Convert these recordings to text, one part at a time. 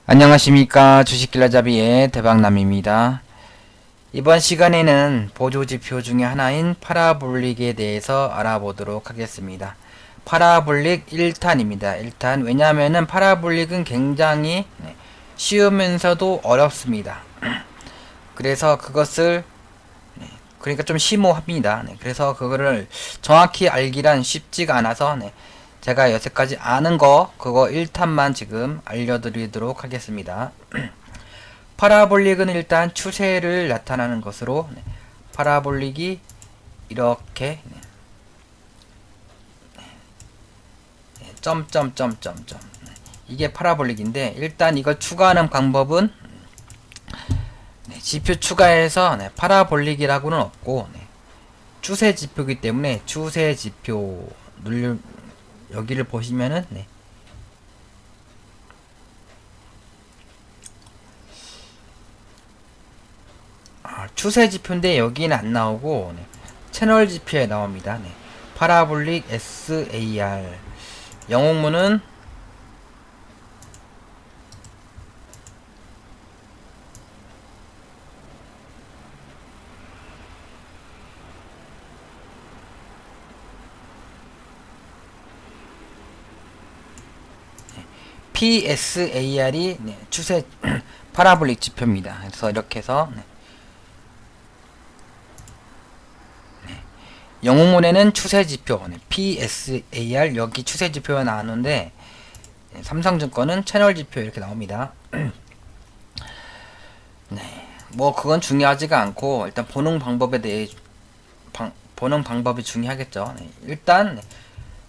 안녕하십니까. 주식길라잡이의 대박남입니다. 이번 시간에는 보조지표 중에 하나인 파라볼릭에 대해서 알아보도록 하겠습니다. 파라볼릭 1탄입니다. 1탄. 왜냐하면은 파라볼릭은 굉장히 쉬우면서도 어렵습니다. 그래서 그것을 그러니까 좀 심오합니다. 그래서 그거를 정확히 알기란 쉽지가 않아서 제가 여태까지 아는 거 그거 1탄만 지금 알려드리도록 하겠습니다. 파라볼릭은 일단 추세를 나타나는 것으로 파라볼릭이 이렇게 점점점점점 이게 파라볼릭인데, 일단 이걸 추가하는 방법은 지표 추가해서 파라볼릭이라고는 없고 추세 지표이기 때문에 추세 지표 여기를 보시면은 추세 지표인데 여기는 안 나오고 채널 지표에 나옵니다. 파라볼릭 SAR 영웅문은 PSAR이 추세 파라볼릭 지표입니다. 그래서 이렇게 해서 영웅문에는 추세 지표 PSAR 여기 추세 지표가 나오는데 삼성증권은 채널 지표 이렇게 나옵니다. 뭐 그건 중요하지가 않고 일단 보는 방법에 대해 보는 방법이 중요하겠죠. 일단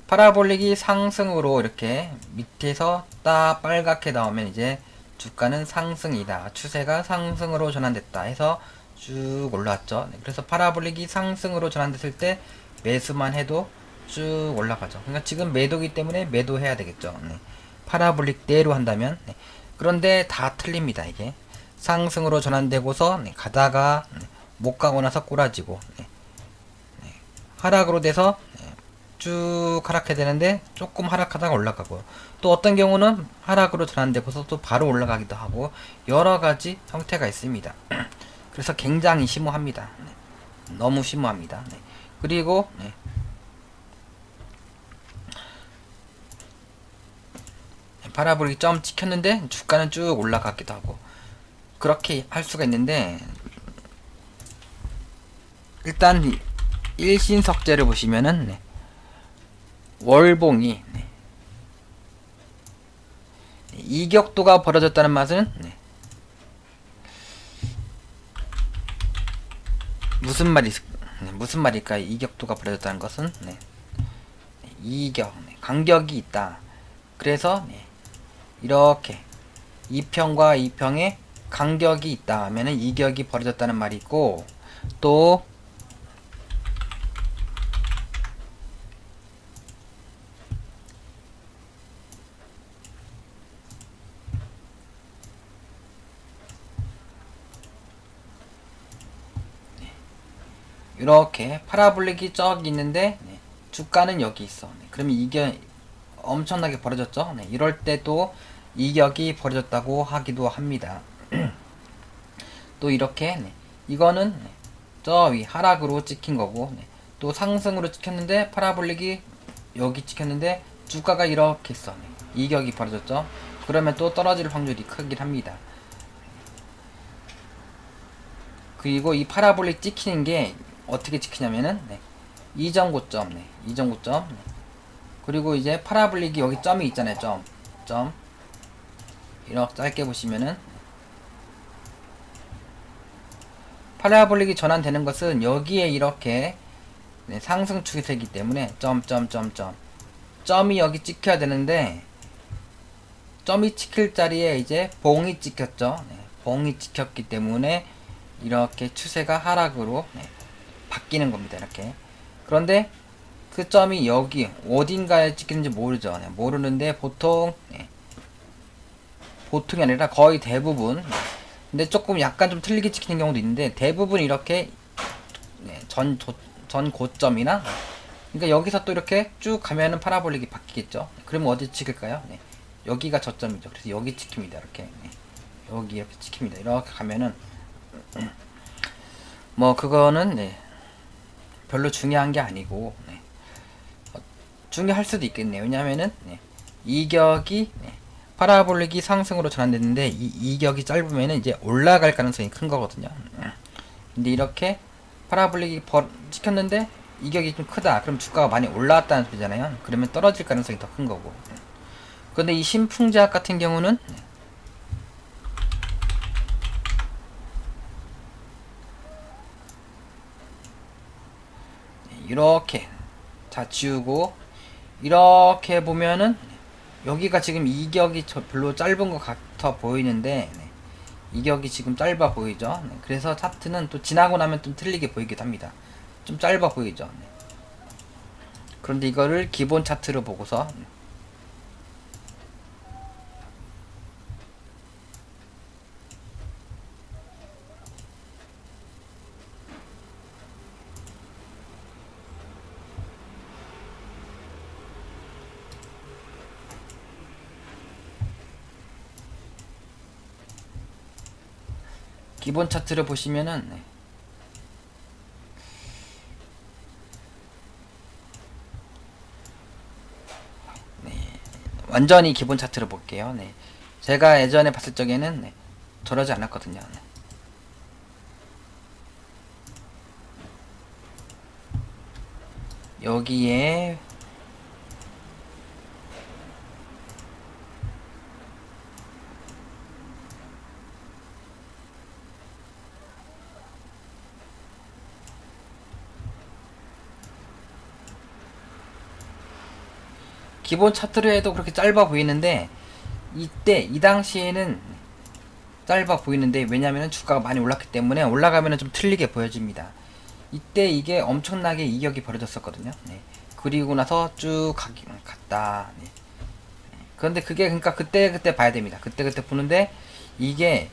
파라볼릭이 상승으로 이렇게 밑에서 딱 빨갛게 나오면 이제 주가는 상승이다. 추세가 상승으로 전환됐다 해서 쭉 올라왔죠. 그래서 파라볼릭이 상승으로 전환됐을 때 매수만 해도 쭉 올라가죠. 그러니까 지금 매도기 때문에 매도해야 되겠죠. 파라볼릭대로 한다면. 그런데 다 틀립니다. 이게 상승으로 전환되고서 가다가 못 가고 나서 꼬라지고 하락으로 돼서 쭉 하락해야 되는데 조금 하락하다가 올라가고, 또 어떤 경우는 하락으로 전환되고서 또 바로 올라가기도 하고 여러가지 형태가 있습니다. 그래서 굉장히 심오합니다. 너무 심오합니다. 그리고 파라볼릭 점 찍혔는데 주가는 쭉 올라가기도 하고 그렇게 할 수가 있는데, 일단 일신석재를 보시면은 월봉이 이격도가 벌어졌다는 맛은 무슨 말일까? 이격도가 벌어졌다는 것은 이격 간격이 있다. 그래서 이렇게 2평과 2평에 간격이 있다 하면은 이격이 벌어졌다는 말이 있고, 또 이렇게 파라볼릭이 쩍 있는데 주가는 여기 있어. 그러면 이게 엄청나게 벌어졌죠. 이럴 때도 이격이 벌어졌다고 하기도 합니다. 또 이렇게 이거는 저 위 하락으로 찍힌 거고, 또 상승으로 찍혔는데 파라볼릭이 여기 찍혔는데 주가가 이렇게 있어. 이격이 벌어졌죠. 그러면 또 떨어질 확률이 크긴 합니다. 그리고 이 파라볼릭 찍히는 게 어떻게 찍히냐면은 이전 고점, 이전 고점, 그리고 이제 파라볼릭이 여기 점이 있잖아요. 점 이렇게 짧게 보시면은 파라볼릭이 전환되는 것은 여기에 이렇게 상승 추세이기 때문에 점이 여기 찍혀야 되는데 점이 찍힐 자리에 이제 봉이 찍혔죠. 봉이 찍혔기 때문에 이렇게 추세가 하락으로 바뀌는 겁니다. 이렇게. 그런데 그 점이 여기 어딘가에 찍히는지 모르죠. 모르는데 보통이 아니라 거의 대부분, 근데 조금 약간 좀 틀리게 찍히는 경우도 있는데 대부분 이렇게 전 고점이나, 그러니까 여기서 또 이렇게 쭉 가면은 파라볼릭이 바뀌겠죠. 그러면 어디 찍을까요? 여기가 저점이죠. 그래서 여기 찍힙니다. 이렇게 여기 이렇게 찍힙니다. 이렇게 가면은 뭐 그거는 별로 중요한 게 아니고 중요할 수도 있겠네요. 왜냐하면은 이격이 파라볼릭이 상승으로 전환됐는데 이 이격이 짧으면은 이제 올라갈 가능성이 큰 거거든요. 근데 이렇게 파라볼릭이 찍혔는데 이격이 좀 크다. 그럼 주가가 많이 올라왔다는 소리잖아요. 그러면 떨어질 가능성이 더 큰 거고. 근데 이 신풍제약 같은 경우는 이렇게 다 지우고 이렇게 보면은 여기가 지금 이격이 별로 짧은 것 같아 보이는데 이격이 지금 짧아 보이죠. 그래서 차트는 또 지나고 나면 좀 틀리게 보이기도 합니다. 좀 짧아 보이죠. 그런데 이거를 기본 차트로 보고서 기본 차트를 보시면은 완전히 기본 차트를 볼게요. 제가 예전에 봤을 적에는 저러지 않았거든요. 여기에 기본 차트로 해도 그렇게 짧아 보이는데 이때 이 당시에는 짧아 보이는데 왜냐면은 주가가 많이 올랐기 때문에 올라가면은 좀 틀리게 보여집니다. 이때 이게 엄청나게 이격이 벌어졌었거든요. 그리고 나서 쭉 갔다. 그런데 그게 그러니까 그때 봐야 됩니다. 그때 보는데 이게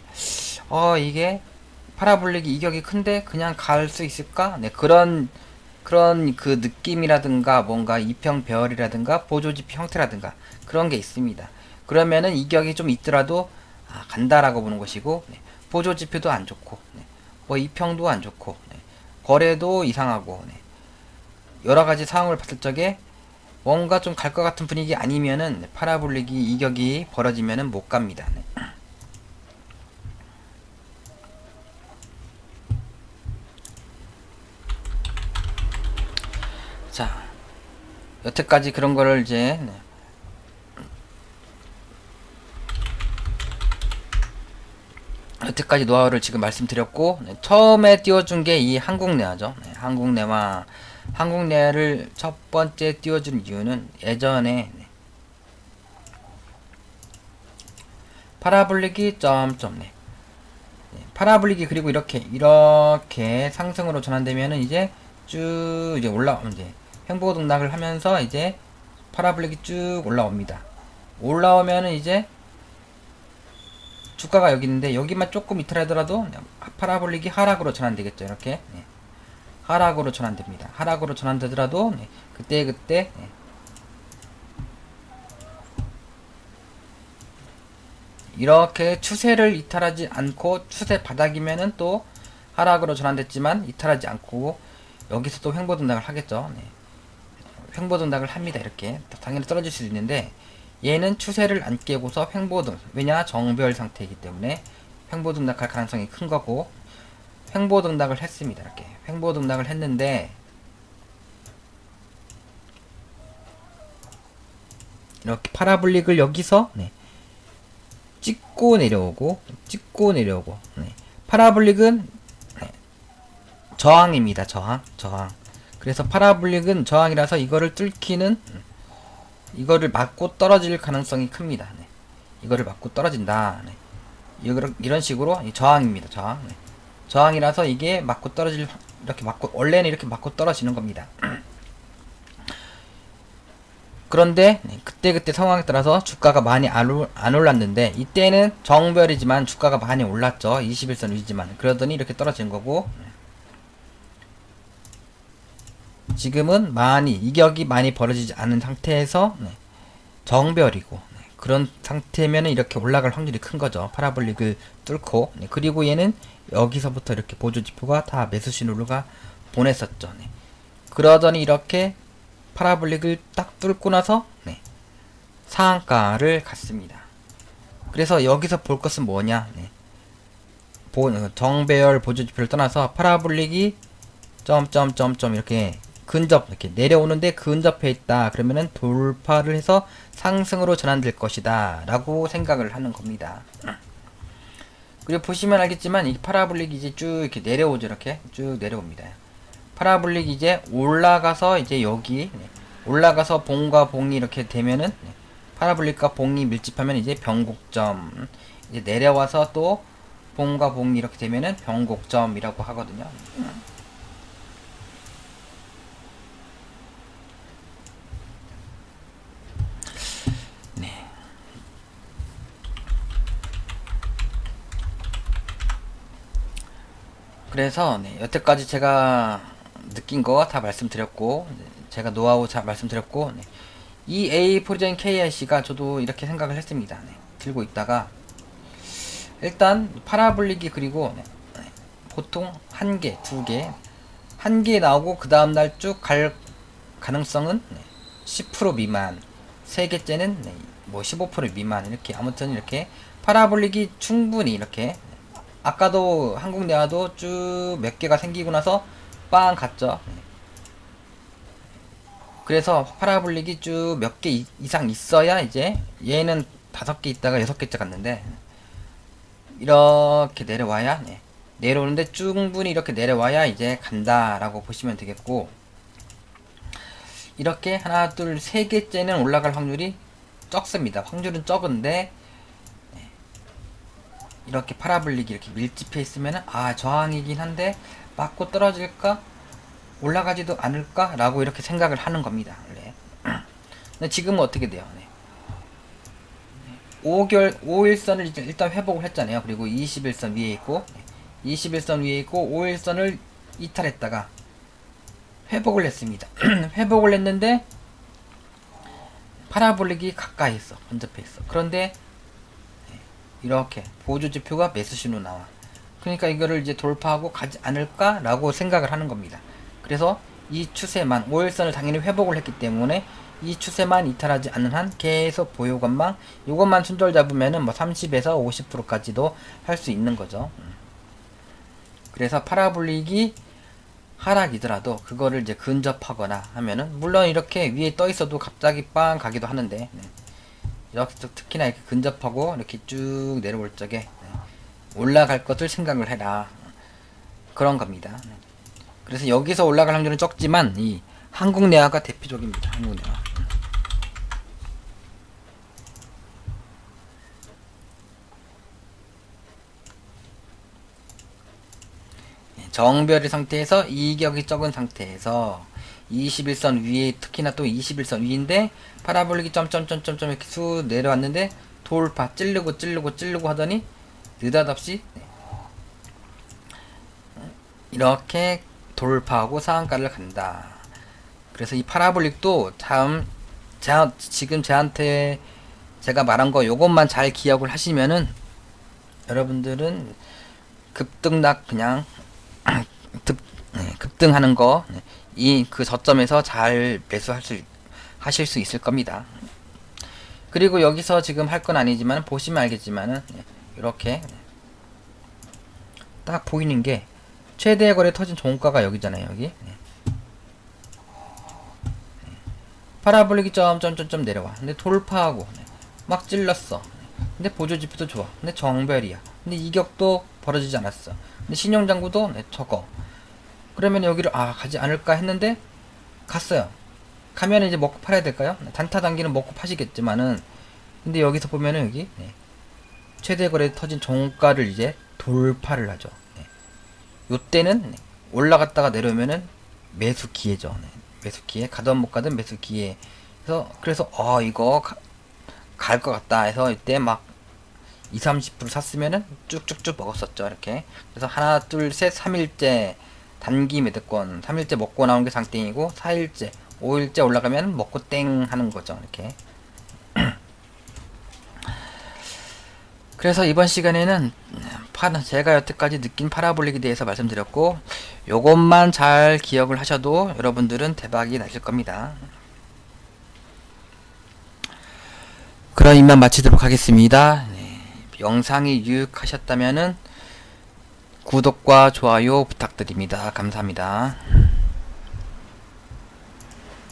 이게 파라볼릭이 이격이 큰데 그냥 갈 수 있을까? 그런 그 느낌이라든가 뭔가 이평 배열이라든가 보조지표 형태라든가 그런 게 있습니다. 그러면은 이격이 좀 있더라도 간다라고 보는 것이고 보조지표도 안 좋고 뭐 이평도 안 좋고 거래도 이상하고 여러가지 상황을 봤을 적에 뭔가 좀 갈 것 같은 분위기 아니면은 파라볼릭이 이격이 벌어지면은 못 갑니다. 자, 여태까지 그런 거를 이제 여태까지 노하우를 지금 말씀드렸고 처음에 띄워준 게 이 한국내화죠. 한국내화를 첫 번째 띄워준 이유는 예전에 파라볼릭이 파라볼릭이 그리고 이렇게 상승으로 전환되면은 이제 쭉 이제 이제 횡보 등락을 하면서 이제 파라볼릭이 쭉 올라옵니다. 올라오면은 이제 주가가 여기 있는데 여기만 조금 이탈하더라도 파라볼릭이 하락으로 전환되겠죠. 이렇게 하락으로 전환됩니다. 하락으로 전환되더라도 그때 이렇게 추세를 이탈하지 않고 추세 바닥이면은 또 하락으로 전환됐지만 이탈하지 않고 여기서 또 횡보 등락을 하겠죠. 횡보 등락을 합니다. 이렇게 당연히 떨어질 수도 있는데 얘는 추세를 안 깨고서 횡보등, 왜냐 정배열 상태이기 때문에 횡보 등락할 가능성이 큰 거고 횡보 등락을 했습니다. 이렇게 횡보 등락을 했는데 이렇게 파라볼릭을 여기서 찍고 내려오고 파라볼릭은 저항입니다. 저항. 그래서 파라볼릭은 저항이라서 이거를 뚫기는 이거를 맞고 떨어질 가능성이 큽니다. 이거를 맞고 떨어진다. 이런 식으로 저항입니다. 저항이라서 이게 맞고 떨어질 원래는 이렇게 맞고 떨어지는 겁니다. 그런데 그때 상황에 따라서 주가가 많이 안 올랐는데 이때는 정별이지만 주가가 많이 올랐죠. 21선 위지만 그러더니 이렇게 떨어진 거고 지금은 이격이 많이 벌어지지 않은 상태에서 정별이고 그런 상태면 이렇게 올라갈 확률이 큰 거죠. 파라볼릭을 뚫고. 네. 그리고 얘는 여기서부터 이렇게 보조지표가 다 매수 신호가 보냈었죠. 네. 그러더니 이렇게 파라볼릭을 딱 뚫고 나서 네. 상한가를 갔습니다. 그래서 여기서 볼 것은 뭐냐? 네. 정배열 보조지표를 떠나서 파라볼릭이 점점점점 이렇게 근접 이렇게 내려오는데 근접해 있다. 그러면은 돌파를 해서 상승으로 전환될 것이다 라고 생각을 하는 겁니다. 그리고 보시면 알겠지만 이 파라볼릭이 이제 쭉 이렇게 내려오죠. 이렇게 쭉 내려옵니다. 파라볼릭이 이제 올라가서 이제 여기 올라가서 봉과 봉이 이렇게 되면은 파라볼릭과 봉이 밀집하면 이제 변곡점, 이제 내려와서 또 봉과 봉이 이렇게 되면은 변곡점이라고 하거든요. 네. 그래서 여태까지 제가 느낀 거 다 말씀드렸고, 제가 노하우 잘 말씀드렸고, 이 A 포리자인 KIC가 저도 이렇게 생각을 했습니다. 들고 있다가 일단 파라볼릭이 그리고 보통 한 개, 두 개, 한 개 나오고 그 다음날 쭉 갈 가능성은 10% 미만, 세 개째는 뭐 15% 미만, 이렇게 아무튼 이렇게 파라볼릭이 충분히 이렇게 아까도 한국내화도 쭉 몇 개가 생기고 나서 빵 갔죠. 그래서 파라볼릭이 쭉 몇 개 이상 있어야 이제 얘는 5개 있다가 6개째 갔는데 이렇게 내려와야 내려오는데 충분히 이렇게 내려와야 이제 간다라고 보시면 되겠고, 이렇게 하나 둘 세 개째는 올라갈 확률이 적습니다. 확률은 적은데 이렇게 파라볼릭이 이렇게 밀집해 있으면 저항이긴 한데 맞고 떨어질까 올라가지도 않을까 라고 이렇게 생각을 하는 겁니다. 네. 근데 지금은 어떻게 돼요? 5일선을 일단 회복을 했잖아요. 그리고 21선 위에 있고 21선 위에 있고 5일선을 이탈했다가 회복을 했습니다. 회복을 했는데 파라볼릭이 가까이 있어, 근접해 있어. 그런데 이렇게 보조지표가 매수신호 나와. 그러니까 이거를 이제 돌파하고 가지 않을까 라고 생각을 하는 겁니다. 그래서 이 추세만 5일선을 당연히 회복을 했기 때문에 이 추세만 이탈하지 않는 한 계속 보유건망 요것만 순절 잡으면은 뭐 30에서 50%까지도 할 수 있는 거죠. 그래서 파라볼릭이 하락이더라도 그거를 이제 근접하거나 하면은 물론 이렇게 위에 떠 있어도 갑자기 빵 가기도 하는데 이렇게 특히나 이렇게 근접하고 이렇게 쭉 내려올 적에 올라갈 것을 생각을 해라, 그런 겁니다. 그래서 여기서 올라갈 확률은 적지만 이 한국내화가 대표적입니다. 한국내화. 정별의 상태에서 이격이 적은 상태에서 21선 위에, 특히나 또 21선 위인데 파라볼릭이 점점점점점 이렇게 쑥 내려왔는데 돌파 찌르고 하더니 느닷없이 이렇게 돌파하고 상한가를 간다. 그래서 이 파라볼릭도 참 지금 저한테 제가 말한 거 요것만 잘 기억을 하시면은 여러분들은 급등락 그냥 급등하는 거 이 그 저점에서 잘 하실 수 있을 겁니다. 그리고 여기서 지금 할 건 아니지만 보시면 알겠지만은 이렇게 딱 보이는 게 최대 거래 터진 종가가 여기잖아요. 여기 파라볼릭이 점점점점 내려와. 근데 돌파하고 막 찔렀어. 근데 보조지표도 좋아. 근데 정별이야. 근데 이격도 벌어지지 않았어. 근데 신용장구도 적어. 그러면 여기를 가지 않을까 했는데 갔어요. 가면 이제 먹고 팔아야 될까요? 단타 단기는 먹고 파시겠지만은 근데 여기서 보면은 여기 최대 거래 터진 종가를 이제 돌파를 하죠. 요때는 올라갔다가 내려오면은 매수 기회죠. 매수 기회, 가든 못 가든 매수 기회. 그래서 이거 갈 것 같다 해서 이때 막 20, 30% 샀으면은 쭉쭉쭉 먹었었죠. 이렇게. 그래서 하나, 둘, 셋, 3일째 단기 매도권, 3일째 먹고 나온 게 상땡이고 4일째, 5일째 올라가면 먹고 땡 하는 거죠. 이렇게. 그래서 이번 시간에는 제가 여태까지 느낀 파라볼릭에 대해서 말씀드렸고, 요것만 잘 기억을 하셔도 여러분들은 대박이 나실 겁니다. 그럼 이만 마치도록 하겠습니다. 네, 영상이 유익하셨다면은 구독과 좋아요 부탁드립니다. 감사합니다.